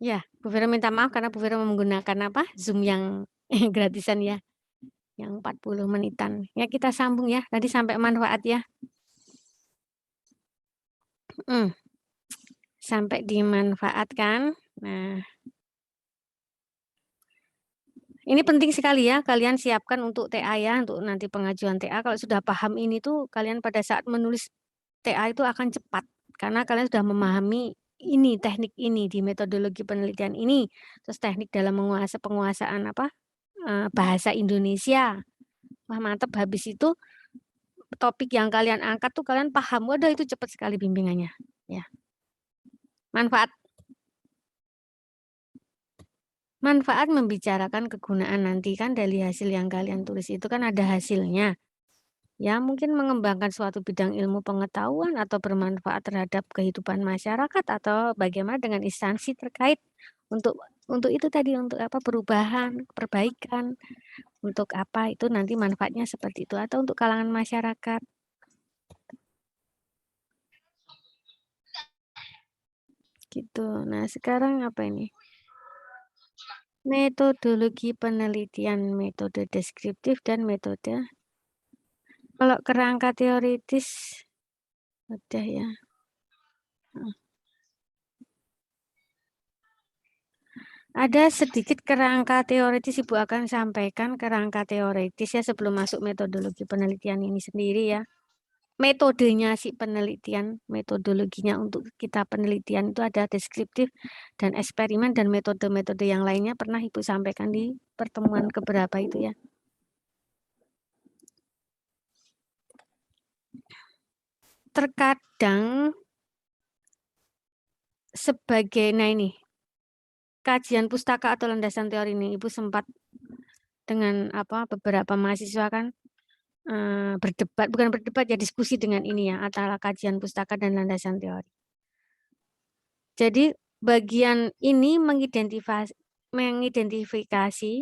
Ya, Bu Vero minta maaf karena Bu Vero menggunakan apa, Zoom yang gratisan ya, yang 40 menitan. Ya kita sambung ya, tadi sampai manfaat ya. Sampai dimanfaatkan. Nah, ini penting sekali ya, kalian siapkan untuk TA ya, untuk nanti pengajuan TA. Kalau sudah paham ini tuh, kalian pada saat menulis TA itu akan cepat. Karena kalian sudah memahami ini, teknik ini, di metodologi penelitian ini. Terus teknik dalam penguasaan apa bahasa Indonesia. Wah mantap, habis itu topik yang kalian angkat tuh kalian paham. Waduh itu cepat sekali bimbingannya. Ya. Manfaat membicarakan kegunaan nanti kan dari hasil yang kalian tulis itu kan ada hasilnya. Ya, mungkin mengembangkan suatu bidang ilmu pengetahuan atau bermanfaat terhadap kehidupan masyarakat atau bagaimana dengan instansi terkait untuk itu tadi untuk apa perubahan, perbaikan, untuk apa itu nanti manfaatnya seperti itu atau untuk kalangan masyarakat. Gitu. Nah, sekarang apa ini? Metodologi penelitian, metode deskriptif dan metode. Kalau kerangka teoritis udah ya. Ada sedikit kerangka teoritis Ibu akan sampaikan kerangka teoritis ya sebelum masuk metodologi penelitian ini sendiri ya. Metodenya si penelitian, metodologinya untuk kita penelitian itu ada deskriptif dan eksperimen dan metode-metode yang lainnya pernah Ibu sampaikan di pertemuan keberapa itu ya. Terkadang sebagai, nah ini, kajian pustaka atau landasan teori ini Ibu sempat dengan apa beberapa mahasiswa kan berdebat, bukan berdebat ya, diskusi dengan ini ya, antara kajian pustaka dan landasan teori. Jadi bagian ini mengidentifikasi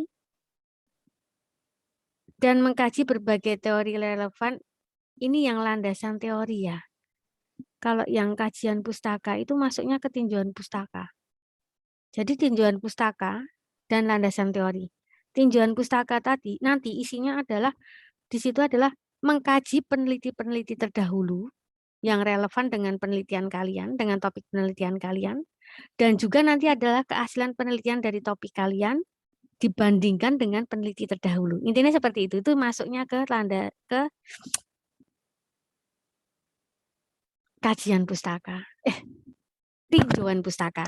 dan mengkaji berbagai teori relevan, ini yang landasan teori ya. Kalau yang kajian pustaka itu masuknya ke tinjauan pustaka. Jadi tinjauan pustaka dan landasan teori. Tinjauan pustaka tadi nanti isinya adalah di situ adalah mengkaji peneliti-peneliti terdahulu yang relevan dengan penelitian kalian, dengan topik penelitian kalian, dan juga nanti adalah keaslian penelitian dari topik kalian dibandingkan dengan peneliti terdahulu. Intinya seperti itu masuknya ke kajian pustaka, tinjauan pustaka.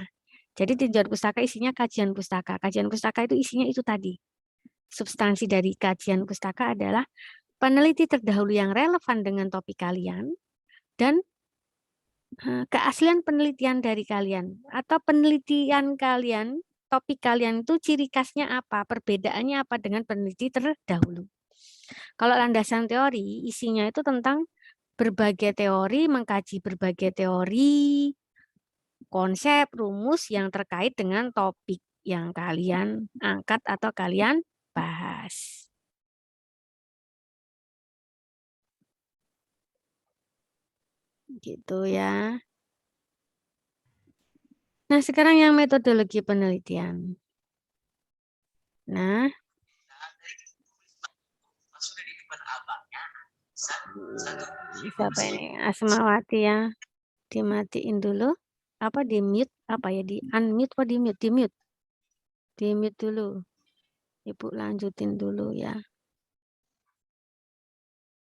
Jadi tinjauan pustaka isinya kajian pustaka. Kajian pustaka itu isinya itu tadi. Substansi dari kajian pustaka adalah peneliti terdahulu yang relevan dengan topik kalian dan keaslian penelitian dari kalian atau penelitian kalian, topik kalian itu ciri khasnya apa, perbedaannya apa dengan peneliti terdahulu. Kalau landasan teori, isinya itu tentang berbagai teori, mengkaji berbagai teori, konsep, rumus yang terkait dengan topik yang kalian angkat atau kalian bahas. Gitu ya. Nah, sekarang yang metodologi penelitian. Nah, siapa ini? Asmawati ya. Dimatiin dulu. Apa di mute? Apa ya di unmute? Apa di mute? Di mute. Di mute dulu. Ibu lanjutin dulu ya.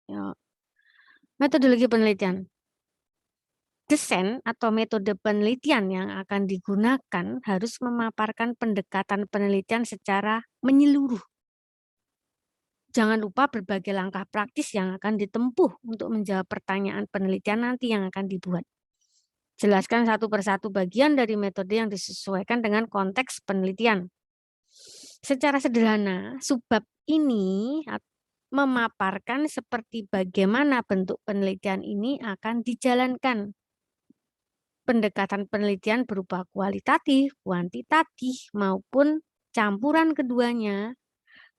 Yuk. Metodologi penelitian. Desain atau metode penelitian yang akan digunakan harus memaparkan pendekatan penelitian secara menyeluruh. Jangan lupa berbagai langkah praktis yang akan ditempuh untuk menjawab pertanyaan penelitian nanti yang akan dibuat. Jelaskan satu persatu bagian dari metode yang disesuaikan dengan konteks penelitian. Secara sederhana, subbab ini memaparkan seperti bagaimana bentuk penelitian ini akan dijalankan. Pendekatan penelitian berupa kualitatif, kuantitatif, maupun campuran keduanya.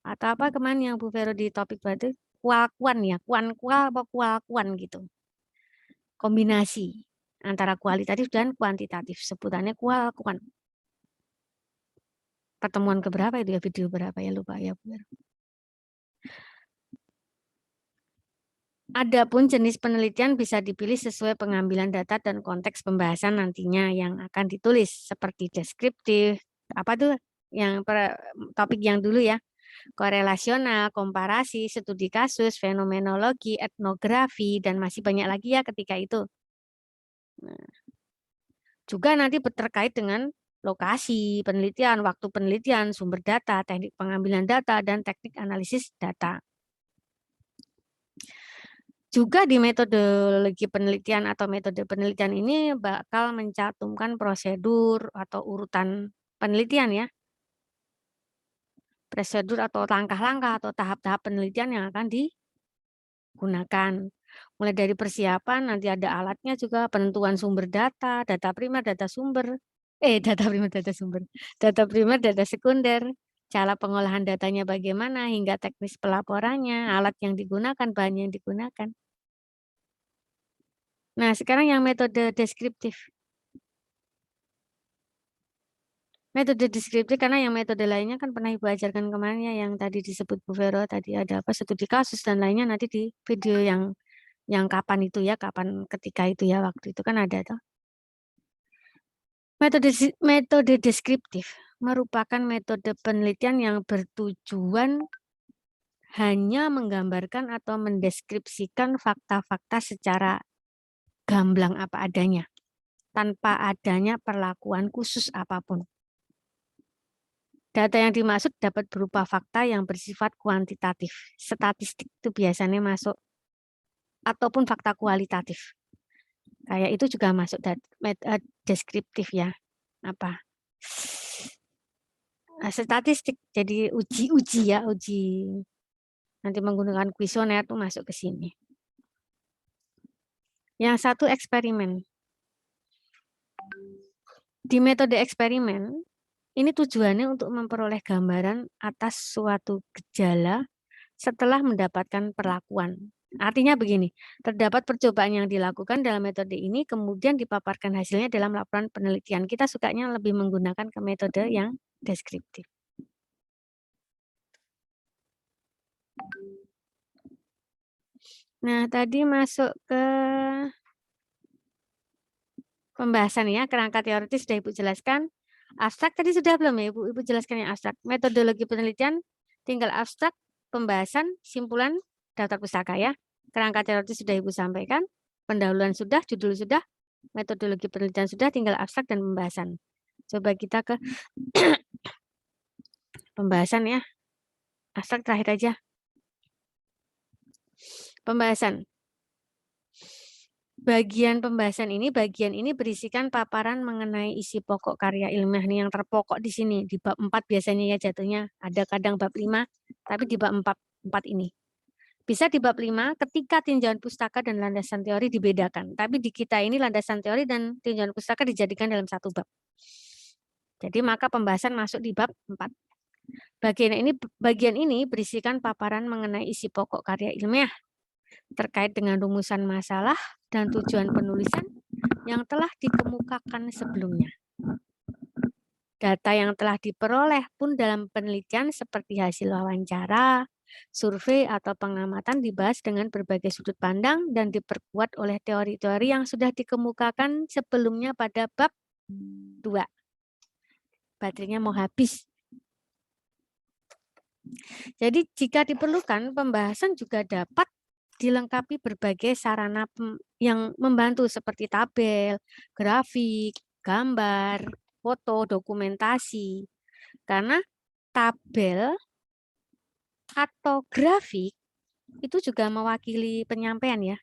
Atau apa kemarin yang Bu Vero di topik berarti kual-kuan ya, kuan-kual apa kual-kuan gitu. Kombinasi antara kualitatif dan kuantitatif, sebutannya kual-kuan. Pertemuan keberapa itu ya, video berapa ya, lupa ya. Adapun jenis penelitian bisa dipilih sesuai pengambilan data dan konteks pembahasan nantinya yang akan ditulis, seperti deskriptif, apa tuh yang topik yang dulu ya, korelasional, komparasi, studi kasus, fenomenologi, etnografi, dan masih banyak lagi ya ketika itu. Nah, juga nanti terkait dengan lokasi penelitian, waktu penelitian, sumber data, teknik pengambilan data, dan teknik analisis data. Juga di metodologi penelitian atau metode penelitian ini bakal mencantumkan prosedur atau urutan penelitian ya. Prosedur atau langkah-langkah atau tahap-tahap penelitian yang akan digunakan. Mulai dari persiapan, nanti ada alatnya juga, penentuan sumber data, data primer, data sumber, data primer, data sumber, data primer, data sekunder, cara pengolahan datanya bagaimana, hingga teknis pelaporannya, alat yang digunakan, bahan yang digunakan. Nah, sekarang yang metode deskriptif. Metode deskriptif karena yang metode lainnya kan pernah Ibu ajarkan kemarin ya, yang tadi disebut Bu Vero, tadi ada apa, studi kasus dan lainnya nanti di video yang kapan itu ya, kapan ketika itu ya, waktu itu kan ada tuh. Metode deskriptif merupakan metode penelitian yang bertujuan hanya menggambarkan atau mendeskripsikan fakta-fakta secara gamblang apa adanya, tanpa adanya perlakuan khusus apapun. Data yang dimaksud dapat berupa fakta yang bersifat kuantitatif. Statistik itu biasanya masuk, ataupun fakta kualitatif. Kayak itu juga masuk deskriptif ya. Apa? Statistik, jadi uji ya, uji. Nanti menggunakan kuesioner itu masuk ke sini. Yang satu eksperimen. Di metode eksperimen, ini tujuannya untuk memperoleh gambaran atas suatu gejala setelah mendapatkan perlakuan. Artinya begini, terdapat percobaan yang dilakukan dalam metode ini, kemudian dipaparkan hasilnya dalam laporan penelitian. Kita sukanya lebih menggunakan ke metode yang deskriptif. Nah, tadi masuk ke pembahasan ya, kerangka teoritis sudah Ibu jelaskan. Abstrak tadi sudah belum ya Ibu? Ibu jelaskan yang abstrak. Metodologi penelitian, tinggal abstrak, pembahasan, simpulan, daftar pustaka ya. Kerangka teoritis sudah Ibu sampaikan. Pendahuluan sudah, judul sudah, metodologi penelitian sudah, tinggal abstrak dan pembahasan. Coba kita ke pembahasan ya. Abstrak terakhir aja. Pembahasan. Bagian ini berisikan paparan mengenai isi pokok karya ilmiah nih yang terpokok di sini. Di bab 4 biasanya ya jatuhnya. Ada kadang bab 5, tapi di bab 4 ini. Bisa di bab 5 ketika tinjauan pustaka dan landasan teori dibedakan. Tapi di kita ini landasan teori dan tinjauan pustaka dijadikan dalam satu bab. Jadi maka pembahasan masuk di bab 4. Bagian ini berisikan paparan mengenai isi pokok karya ilmiah terkait dengan rumusan masalah dan tujuan penulisan yang telah dikemukakan sebelumnya. Data yang telah diperoleh pun dalam penelitian seperti hasil wawancara, survei, atau pengamatan dibahas dengan berbagai sudut pandang dan diperkuat oleh teori-teori yang sudah dikemukakan sebelumnya pada bab 2. Baterainya mau habis. Jadi jika diperlukan, pembahasan juga dapat dilengkapi berbagai sarana yang membantu seperti tabel, grafik, gambar, foto, dokumentasi. Karena tabel atau grafik itu juga mewakili penyampaian ya.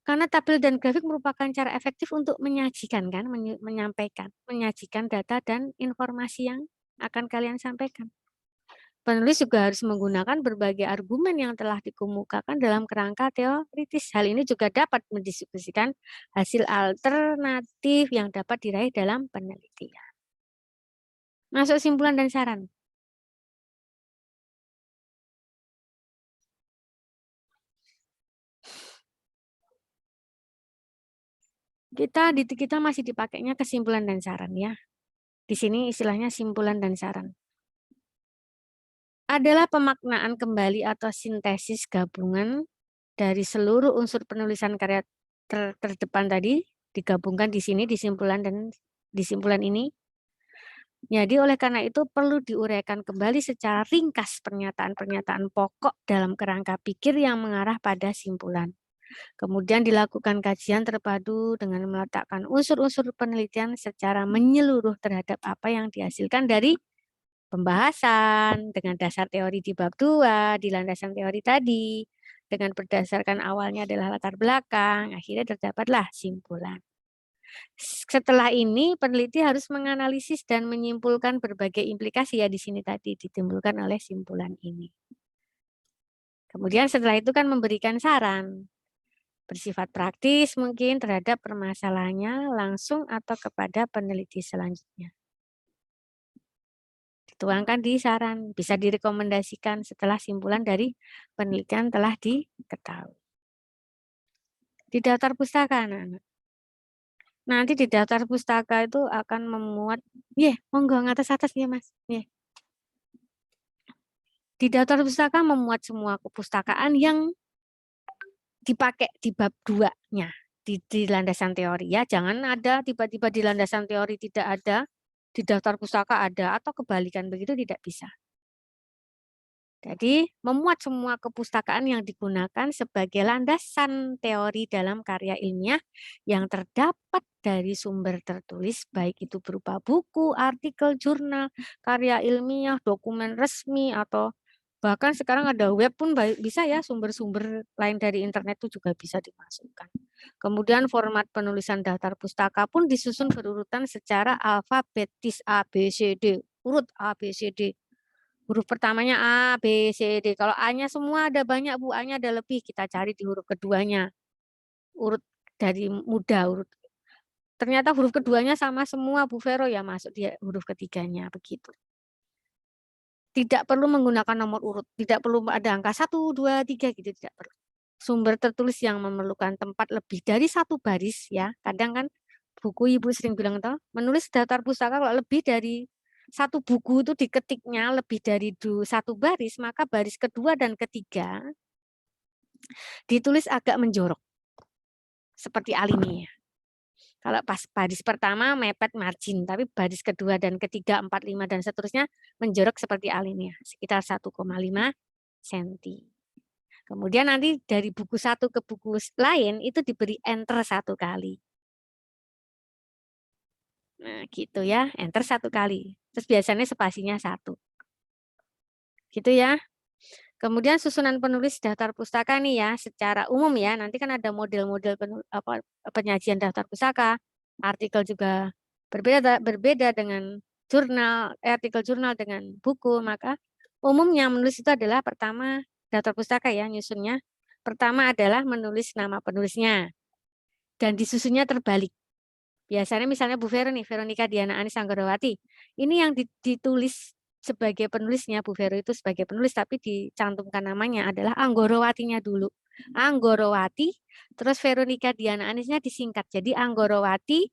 Karena tabel dan grafik merupakan cara efektif untuk menyajikan kan, menyajikan data dan informasi yang akan kalian sampaikan. Penulis juga harus menggunakan berbagai argumen yang telah dikemukakan dalam kerangka teoritis. Hal ini juga dapat mendiskusikan hasil alternatif yang dapat diraih dalam penelitian. Masuk simpulan dan saran. Kita masih dipakainya kesimpulan dan saran ya. Di sini istilahnya simpulan dan saran. Adalah pemaknaan kembali atau sintesis gabungan dari seluruh unsur penulisan karya terdepan tadi digabungkan di sini di simpulan ini. Jadi oleh karena itu perlu diuraikan kembali secara ringkas pernyataan-pernyataan pokok dalam kerangka pikir yang mengarah pada simpulan. Kemudian dilakukan kajian terpadu dengan meletakkan unsur-unsur penelitian secara menyeluruh terhadap apa yang dihasilkan dari pembahasan dengan dasar teori di bab 2, di landasan teori tadi, dengan berdasarkan awalnya adalah latar belakang, akhirnya terdapatlah simpulan. Setelah ini peneliti harus menganalisis dan menyimpulkan berbagai implikasi ya di sini tadi ditimbulkan oleh simpulan ini. Kemudian setelah itu kan memberikan saran bersifat praktis mungkin terhadap permasalahannya langsung atau kepada peneliti selanjutnya. Dituangkan di saran, bisa direkomendasikan setelah simpulan dari penelitian telah diketahui. Di daftar pustaka anak-anak. Nanti di daftar pustaka itu akan memuat, monggo ngatas-atas ya Mas. Di daftar pustaka memuat semua kepustakaan yang dipakai di bab 2-nya di landasan teori ya. Jangan ada tiba-tiba di landasan teori tidak ada, di daftar pustaka ada atau kebalikan begitu tidak bisa. Jadi memuat semua kepustakaan yang digunakan sebagai landasan teori dalam karya ilmiah yang terdapat dari sumber tertulis baik itu berupa buku, artikel, jurnal, karya ilmiah, dokumen resmi atau bahkan sekarang ada web pun bisa ya, sumber-sumber lain dari internet itu juga bisa dimasukkan. Kemudian format penulisan daftar pustaka pun disusun berurutan secara alfabetis A, B, C, D, urut A, B, C, D. Huruf pertamanya A, B, C, D. Kalau A-nya semua ada banyak, Bu, A-nya ada lebih, kita cari di huruf keduanya. Urut dari mudah, urut. Ternyata huruf keduanya sama semua, Bu Vero, ya masuk di huruf ketiganya, begitu. Tidak perlu menggunakan nomor urut, tidak perlu ada angka 1, 2, 3 gitu, tidak perlu. Sumber tertulis yang memerlukan tempat lebih dari satu baris ya. Kadang kan buku Ibu sering bilang toh, menulis daftar pustaka kalau lebih dari satu buku itu diketiknya lebih dari satu baris, maka baris kedua dan ketiga ditulis agak menjorok. Seperti alinea. Kalau pas baris pertama mepet margin, tapi baris kedua dan ketiga, 4, 5, dan seterusnya menjorok seperti alinea, sekitar 1,5 cm. Kemudian nanti dari buku satu ke buku lain itu diberi enter 1 kali. Nah gitu ya, enter 1 kali. Terus biasanya spasinya 1. Gitu ya. Kemudian susunan penulis daftar pustaka nih ya, secara umum ya, nanti kan ada model-model penyajian daftar pustaka, artikel juga berbeda dengan jurnal, artikel jurnal dengan buku, maka umumnya menulis itu adalah pertama daftar pustaka ya, nyusunnya. Pertama adalah menulis nama penulisnya, dan disusunnya terbalik. Biasanya misalnya Bu Vero nih, Veronica Diana Anis Anggorawati. Ini yang ditulis sebagai penulisnya, Bu Vero itu sebagai penulis, tapi dicantumkan namanya adalah Anggorawatinya dulu. Anggorowati, terus Veronica Diana Anisnya disingkat. Jadi Anggorowati,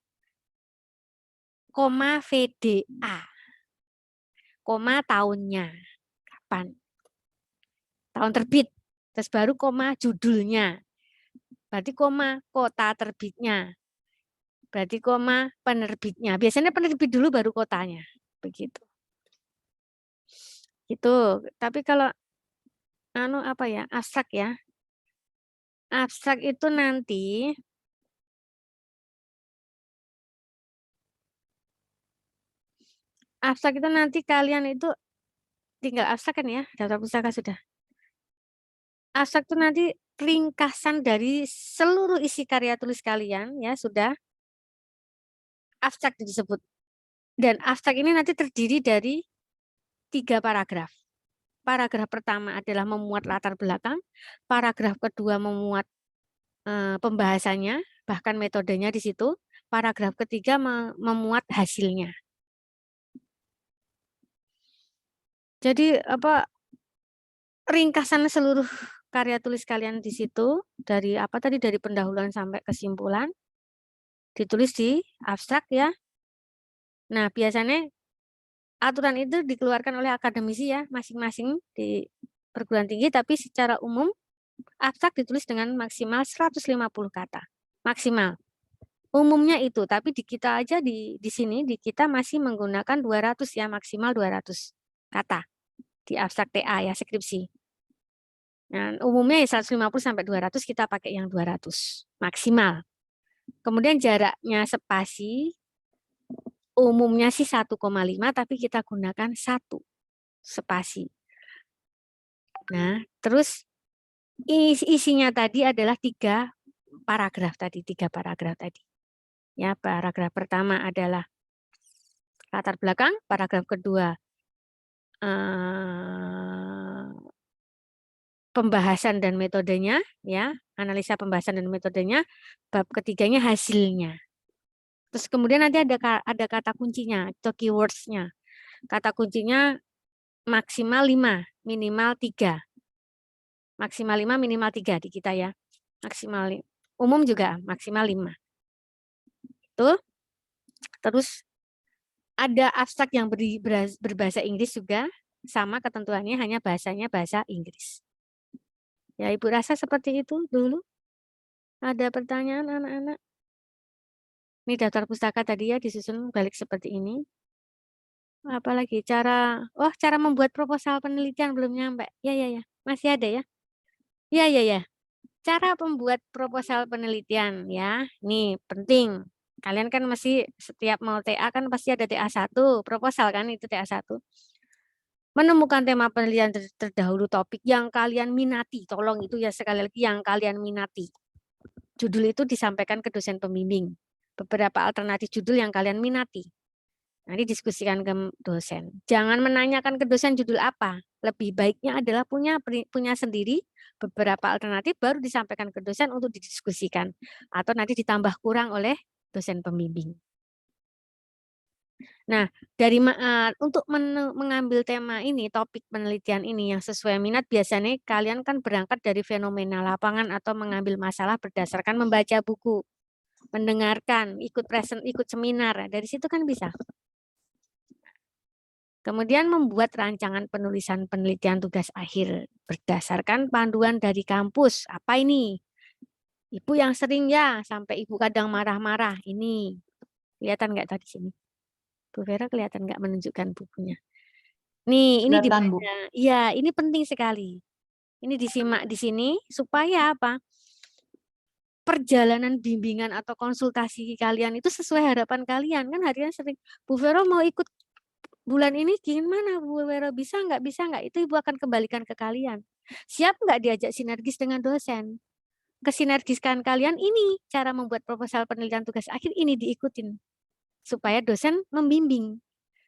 VDA, tahunnya. Kapan? Tahun terbit. Terus baru judulnya. Berarti kota terbitnya. Berarti penerbitnya. Biasanya penerbit dulu baru kotanya. Begitu. Gitu. Tapi kalau abstrak ya. Abstrak itu nanti kalian itu tinggal abstrak kan ya, daftar pustaka sudah. Abstrak itu nanti ringkasan dari seluruh isi karya tulis kalian ya sudah. Abstrak disebut. Dan abstrak ini nanti terdiri dari 3 paragraf. Paragraf pertama adalah memuat latar belakang, paragraf kedua memuat pembahasannya, bahkan metodenya di situ, paragraf ketiga memuat hasilnya. Jadi ringkasan seluruh karya tulis kalian di situ dari dari pendahuluan sampai kesimpulan. ditulis di abstrak ya. Nah, biasanya aturan itu dikeluarkan oleh akademisi ya, masing-masing di perguruan tinggi, tapi secara umum abstrak ditulis dengan maksimal 150 kata. Maksimal. Umumnya itu, tapi di kita aja di sini di kita masih menggunakan 200 ya, maksimal 200 kata di abstrak TA ya, skripsi. Nah, umumnya ya 150 sampai 200, kita pakai yang 200 maksimal. Kemudian jaraknya spasi umumnya sih 1,5, tapi kita gunakan 1 spasi. Nah, terus isinya tadi adalah 3 paragraf tadi. Ya, paragraf pertama adalah latar belakang, paragraf kedua pembahasan dan metodenya, ya, analisa pembahasan dan metodenya, bab ketiganya hasilnya. Terus kemudian nanti ada kata kuncinya, atau keywords-nya. Kata kuncinya maksimal 5, minimal 3. Maksimal 5, minimal 3 di kita ya. Maksimal umum juga maksimal 5. Itu. Terus ada abstrak yang berbahasa Inggris juga, sama ketentuannya, hanya bahasanya bahasa Inggris. Ya, Ibu rasa seperti itu dulu. Ada pertanyaan anak-anak? Ini daftar pustaka tadi ya, disusun balik seperti ini. Apalagi cara membuat proposal penelitian belum nyampe. Ya, masih ada ya. Ya. Cara membuat proposal penelitian ya. Nih, penting. Kalian kan masih setiap mau TA kan pasti ada TA1, proposal kan, itu TA1. Menemukan tema penelitian terdahulu, topik yang kalian minati. Tolong itu ya sekali lagi, yang kalian minati. Judul itu disampaikan ke dosen pembimbing. Beberapa alternatif judul yang kalian minati. Nanti diskusikan ke dosen. Jangan menanyakan ke dosen judul apa. Lebih baiknya adalah punya sendiri beberapa alternatif, baru disampaikan ke dosen untuk didiskusikan. Atau nanti ditambah kurang oleh dosen pembimbing. Nah, untuk mengambil tema ini, topik penelitian ini yang sesuai minat, biasanya kalian kan berangkat dari fenomena lapangan atau mengambil masalah berdasarkan membaca buku, mendengarkan, ikut seminar. Dari situ kan bisa. Kemudian membuat rancangan penulisan penelitian tugas akhir berdasarkan panduan dari kampus. Apa ini? Ibu yang sering ya, sampai ibu kadang marah-marah. Ini, kelihatan nggak tadi sini? Bu Vera kelihatan nggak menunjukkan bukunya? Nih, ini dibaca. Iya, ini penting sekali. Ini disimak di sini supaya apa? Perjalanan bimbingan atau konsultasi kalian itu sesuai harapan kalian. Kan harian sering, Bu Vera mau ikut bulan ini gimana Bu Vera, bisa nggak, itu Ibu akan kembalikan ke kalian. Siap nggak diajak sinergis dengan dosen? Kesinergiskan kalian ini, cara membuat proposal penelitian tugas akhir ini diikutin. Supaya dosen membimbing.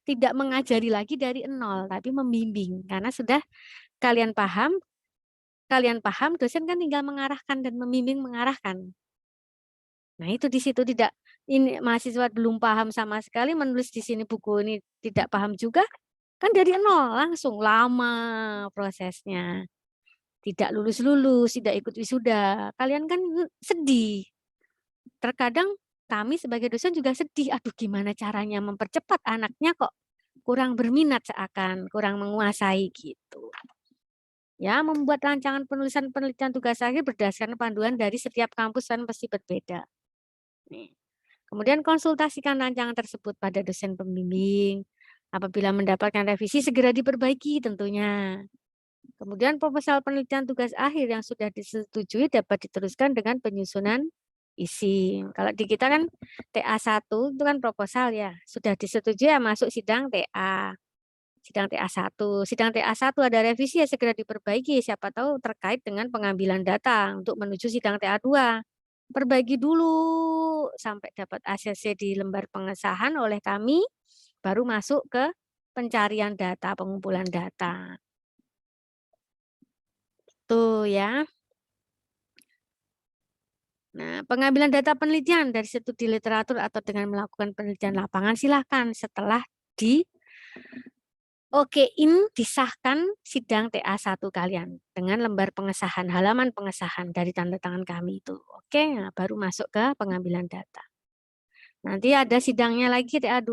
Tidak mengajari lagi dari nol, tapi membimbing. Karena sudah kalian paham, dosen kan tinggal mengarahkan dan membimbing mengarahkan. Nah itu di situ tidak, ini mahasiswa belum paham sama sekali, menulis di sini buku ini tidak paham juga, kan dari nol langsung, lama prosesnya. Tidak lulus-lulus, tidak ikut wisuda. Kalian kan sedih. Terkadang kami sebagai dosen juga sedih. Aduh, gimana caranya mempercepat, anaknya kok kurang berminat, seakan kurang menguasai gitu. Ya, membuat rancangan penulisan penelitian tugas akhir berdasarkan panduan dari setiap kampus kan pasti berbeda. Nih. Kemudian konsultasikan rancangan tersebut pada dosen pembimbing. Apabila mendapatkan revisi, segera diperbaiki tentunya. Kemudian proposal penelitian tugas akhir yang sudah disetujui dapat diteruskan dengan penyusunan isi. Kalau di kita kan TA1 itu kan proposal ya, sudah disetujui ya masuk sidang TA. Sidang TA1. Sidang TA1 ada revisi ya segera diperbaiki, siapa tahu terkait dengan pengambilan data untuk menuju sidang TA2. Perbaiki dulu sampai dapat ACC di lembar pengesahan oleh kami, baru masuk ke pencarian data, pengumpulan data. Tuh ya. Nah, pengambilan data penelitian dari studi literatur atau dengan melakukan penelitian lapangan silahkan setelah di okein, disahkan sidang TA1 kalian dengan lembar pengesahan, halaman pengesahan dari tanda tangan kami itu. Oke, nah baru masuk ke pengambilan data. Nanti ada sidangnya lagi TA2,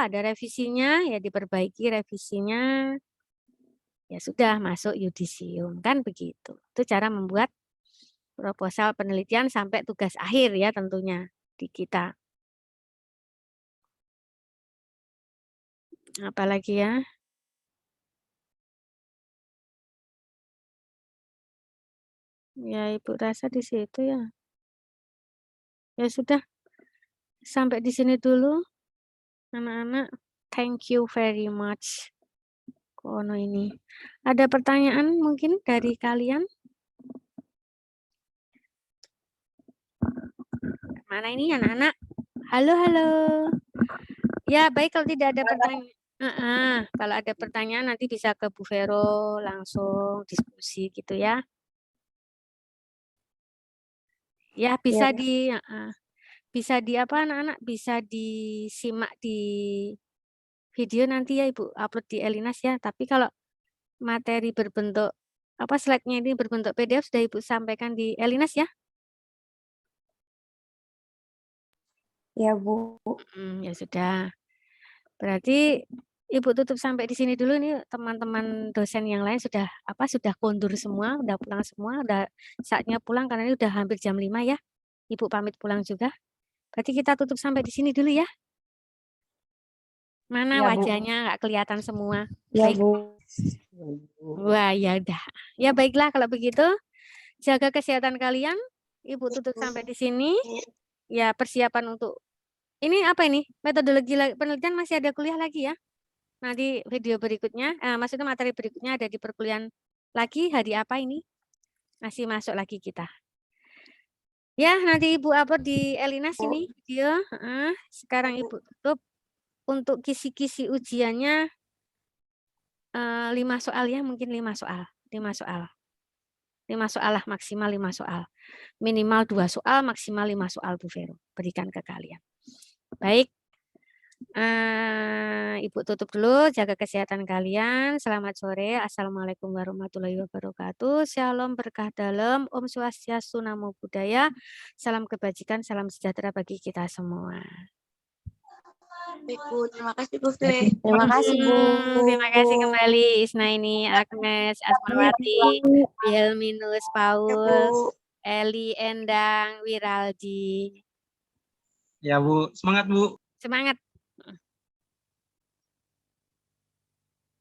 ada revisinya, ya diperbaiki revisinya. Ya sudah masuk yudisium, kan begitu. Itu cara membuat proposal penelitian sampai tugas akhir ya tentunya di kita. Apalagi ya? Ya Ibu rasa di situ ya. Ya sudah, sampai di sini dulu anak-anak. Thank you very much. Kono ini. Ada pertanyaan mungkin dari kalian? Mana ini anak-anak? Halo, halo. Ya, baik kalau tidak ada pertanyaan. Kalau ada pertanyaan nanti bisa ke Bu Vero langsung diskusi gitu ya. Ya, bisa Ya. bisa di apa anak-anak bisa disimak di video nanti ya Ibu upload di Elinas ya. Tapi kalau materi berbentuk apa slide-nya ini berbentuk PDF sudah Ibu sampaikan di Elinas ya? Ya, Bu. Ya sudah. Berarti Ibu tutup sampai di sini dulu nih teman-teman dosen yang lain sudah kondur semua, udah pulang semua, udah saatnya pulang karena ini udah hampir jam 5 ya. Ibu pamit pulang juga. Berarti kita tutup sampai di sini dulu ya. Mana Ya, Bu. wajahnya nggak kelihatan semua. Ya, Baik. Bu. Wah, ya udah. Ya baiklah kalau begitu. Jaga kesehatan kalian. Ibu tutup sampai di sini. Ya persiapan untuk ini apa ini? Metodologi penelitian masih ada kuliah lagi ya. Nanti video berikutnya, maksudnya materi berikutnya ada di perkuliahan lagi hari apa ini? Masih masuk lagi kita. Ya, nanti Ibu upload di Elinas ini video. Sekarang Ibu tutup. Untuk kisi-kisi ujiannya 5 soal ya, mungkin 5 soal. 5 soal. 5 soal lah, maksimal 5 soal. Minimal 2 soal, maksimal 5 soal Bu Vero. Berikan ke kalian. Baik. Ibu tutup dulu, jaga kesehatan kalian. Selamat sore. Assalamualaikum warahmatullahi wabarakatuh. Shalom berkah dalam. Om Swastiastu, Namo Buddhaya. Salam kebajikan, salam sejahtera bagi kita semua. Ibu, terima kasih Bu Fe. Terima kasih, Bu. Terima kasih kembali Isnaini, Agnes, Asmawati, Wilhelminus, Paul, Eli, Endang, Wiraldi. Ya Bu, semangat Bu. Semangat.